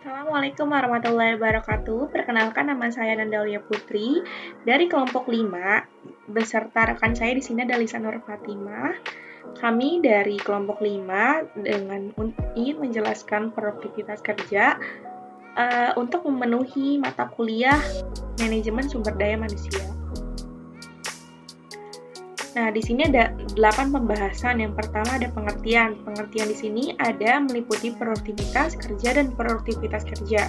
Assalamualaikum warahmatullahi wabarakatuh. Perkenalkan, nama saya Nandalia Putri dari kelompok 5 beserta rekan saya di sini ada Lisa Nur Fatimah. Kami dari kelompok 5 ingin menjelaskan produktivitas kerja untuk memenuhi mata kuliah manajemen sumber daya manusia. Nah, di sini ada 8 pembahasan. Yang pertama ada pengertian. Pengertian di sini ada meliputi produktivitas kerja dan produktivitas kerja.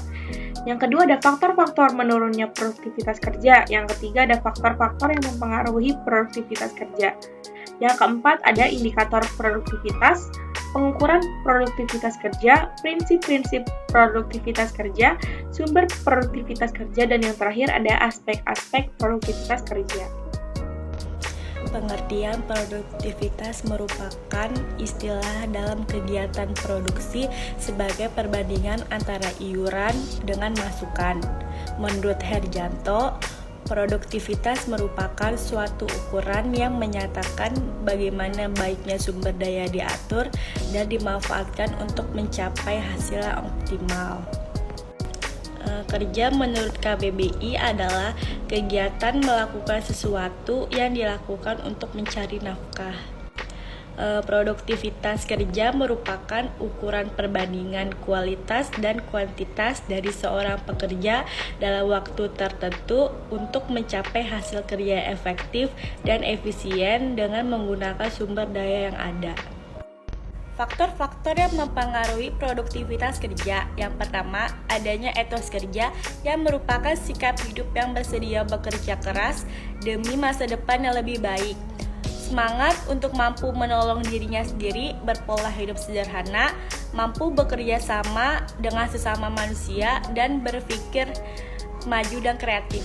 Yang kedua ada faktor-faktor menurunnya produktivitas kerja. Yang ketiga ada faktor-faktor yang mempengaruhi produktivitas kerja. Yang keempat ada indikator produktivitas, pengukuran produktivitas kerja, prinsip-prinsip produktivitas kerja, sumber produktivitas kerja, dan yang terakhir ada aspek-aspek produktivitas kerja. Pengertian produktivitas merupakan istilah dalam kegiatan produksi sebagai perbandingan antara iuran dengan masukan. Menurut Herjanto, produktivitas merupakan suatu ukuran yang menyatakan bagaimana baiknya sumber daya diatur dan dimanfaatkan untuk mencapai hasil yang optimal. Kerja menurut KBBI adalah kegiatan melakukan sesuatu yang dilakukan untuk mencari nafkah. Produktivitas kerja merupakan ukuran perbandingan kualitas dan kuantitas dari seorang pekerja dalam waktu tertentu untuk mencapai hasil kerja efektif dan efisien dengan menggunakan sumber daya yang ada. Faktor-faktor yang mempengaruhi produktivitas kerja. Yang pertama, adanya etos kerja yang merupakan sikap hidup yang bersedia bekerja keras demi masa depan yang lebih baik. Semangat untuk mampu menolong dirinya sendiri, berpola hidup sederhana, mampu bekerja sama dengan sesama manusia, dan berpikir maju dan kreatif.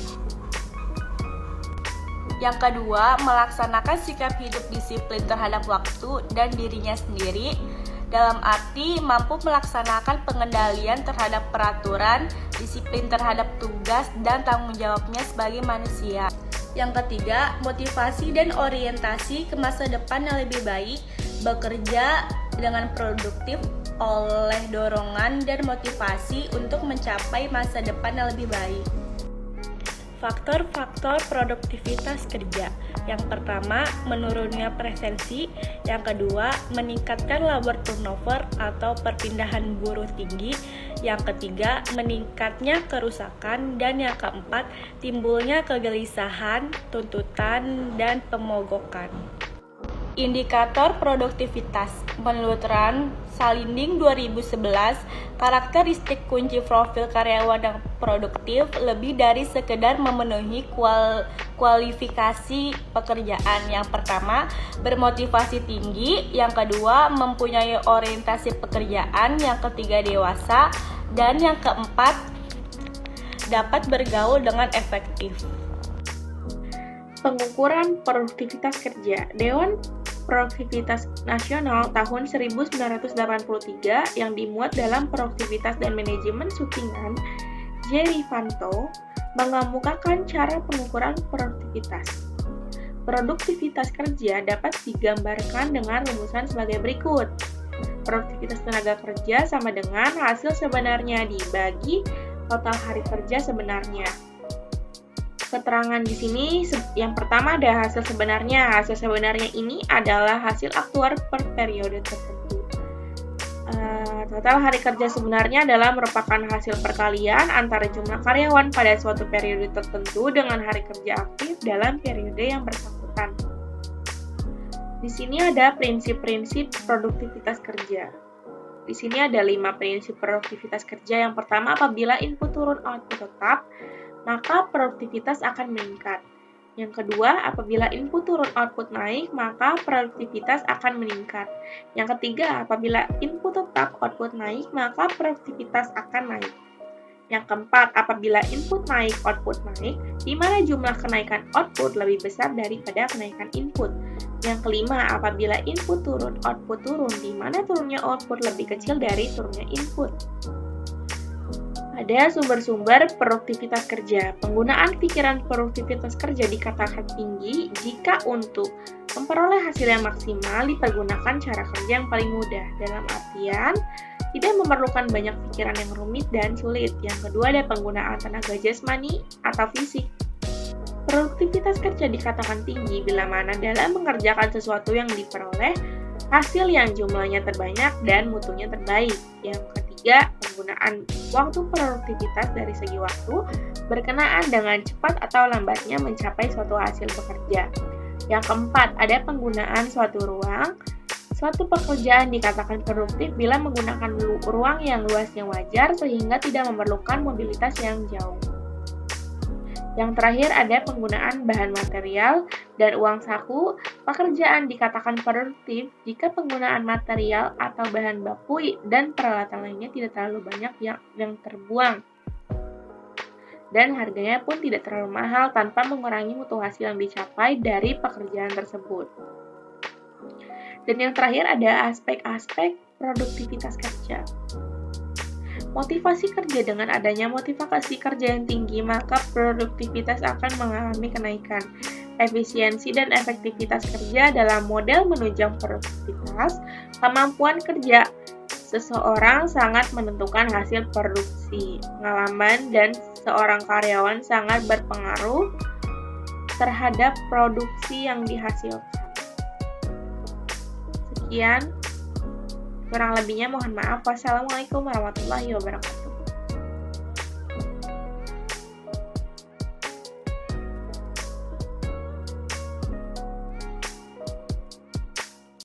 Yang kedua, melaksanakan sikap hidup disiplin terhadap waktu dan dirinya sendiri, dalam arti mampu melaksanakan pengendalian terhadap peraturan, disiplin terhadap tugas, dan tanggung jawabnya sebagai manusia. Yang ketiga, motivasi dan orientasi ke masa depan yang lebih baik, bekerja dengan produktif oleh dorongan dan motivasi untuk mencapai masa depan yang lebih baik. Faktor-faktor produktivitas kerja. Yang pertama, menurunnya presensi. Yang kedua, meningkatkan labor turnover atau perpindahan buruh tinggi. Yang ketiga, meningkatnya kerusakan. Dan yang keempat, timbulnya kegelisahan, tuntutan, dan pemogokan. Indikator produktivitas. Menurut Rand Salinding 2011, karakteristik kunci profil karyawan yang produktif lebih dari sekedar memenuhi kualifikasi pekerjaan. Yang pertama, bermotivasi tinggi. Yang kedua, mempunyai orientasi pekerjaan. Yang ketiga, dewasa. Dan yang keempat, dapat bergaul dengan efektif. Pengukuran produktivitas kerja. Dewan Produktivitas Nasional tahun 1983 yang dimuat dalam Produktivitas dan Manajemen Suttingan, J. Rivanto, mengemukakan cara pengukuran produktivitas. Produktivitas kerja dapat digambarkan dengan rumusan sebagai berikut. Produktivitas tenaga kerja sama dengan hasil sebenarnya dibagi total hari kerja sebenarnya. Keterangan di sini yang pertama ada hasil sebenarnya. Hasil sebenarnya ini adalah hasil aktuar per periode tertentu. Total hari kerja sebenarnya adalah merupakan hasil perkalian antara jumlah karyawan pada suatu periode tertentu dengan hari kerja aktif dalam periode yang bersangkutan. Di sini ada prinsip-prinsip produktivitas kerja. Di sini ada 5 prinsip produktivitas kerja. Yang pertama, apabila input turun output tetap, maka produktivitas akan meningkat. Yang kedua, apabila input turun output naik, maka produktivitas akan meningkat. Yang ketiga, apabila input tetap output naik, maka produktivitas akan naik. Yang keempat, apabila input naik, output naik, di mana jumlah kenaikan output lebih besar daripada kenaikan input. Yang kelima, apabila input turun, output turun, di mana turunnya output lebih kecil dari turunnya input. Ada sumber-sumber produktivitas kerja. Penggunaan pikiran produktivitas kerja dikatakan tinggi jika untuk memperoleh hasil yang maksimal dipergunakan cara kerja yang paling mudah. Dalam artian, tidak memerlukan banyak pikiran yang rumit dan sulit. Yang kedua ada penggunaan tenaga jasmani atau fisik. Produktivitas kerja dikatakan tinggi bila mana dalam mengerjakan sesuatu yang diperoleh hasil yang jumlahnya terbanyak dan mutunya terbaik. Yang ketiga, penggunaan waktu produktivitas dari segi waktu berkenaan dengan cepat atau lambatnya mencapai suatu hasil bekerja. Yang keempat, ada penggunaan suatu ruang. Suatu pekerjaan dikatakan produktif bila menggunakan ruang yang luasnya wajar sehingga tidak memerlukan mobilitas yang jauh. Yang terakhir ada penggunaan bahan material dan uang saku. Pekerjaan dikatakan produktif jika penggunaan material atau bahan baku dan peralatan lainnya tidak terlalu banyak yang terbuang. Dan harganya pun tidak terlalu mahal tanpa mengurangi mutu hasil yang dicapai dari pekerjaan tersebut. Dan yang terakhir ada aspek-aspek produktivitas kerja. Motivasi kerja. Dengan adanya motivasi kerja yang tinggi, maka produktivitas akan mengalami kenaikan. Efisiensi dan efektivitas kerja dalam model menunjang produktivitas. Kemampuan kerja seseorang sangat menentukan hasil produksi. Pengalaman dan seorang karyawan sangat berpengaruh terhadap produksi yang dihasilkan. Sekian, kurang lebihnya mohon maaf. Wassalamualaikum warahmatullahi wabarakatuh.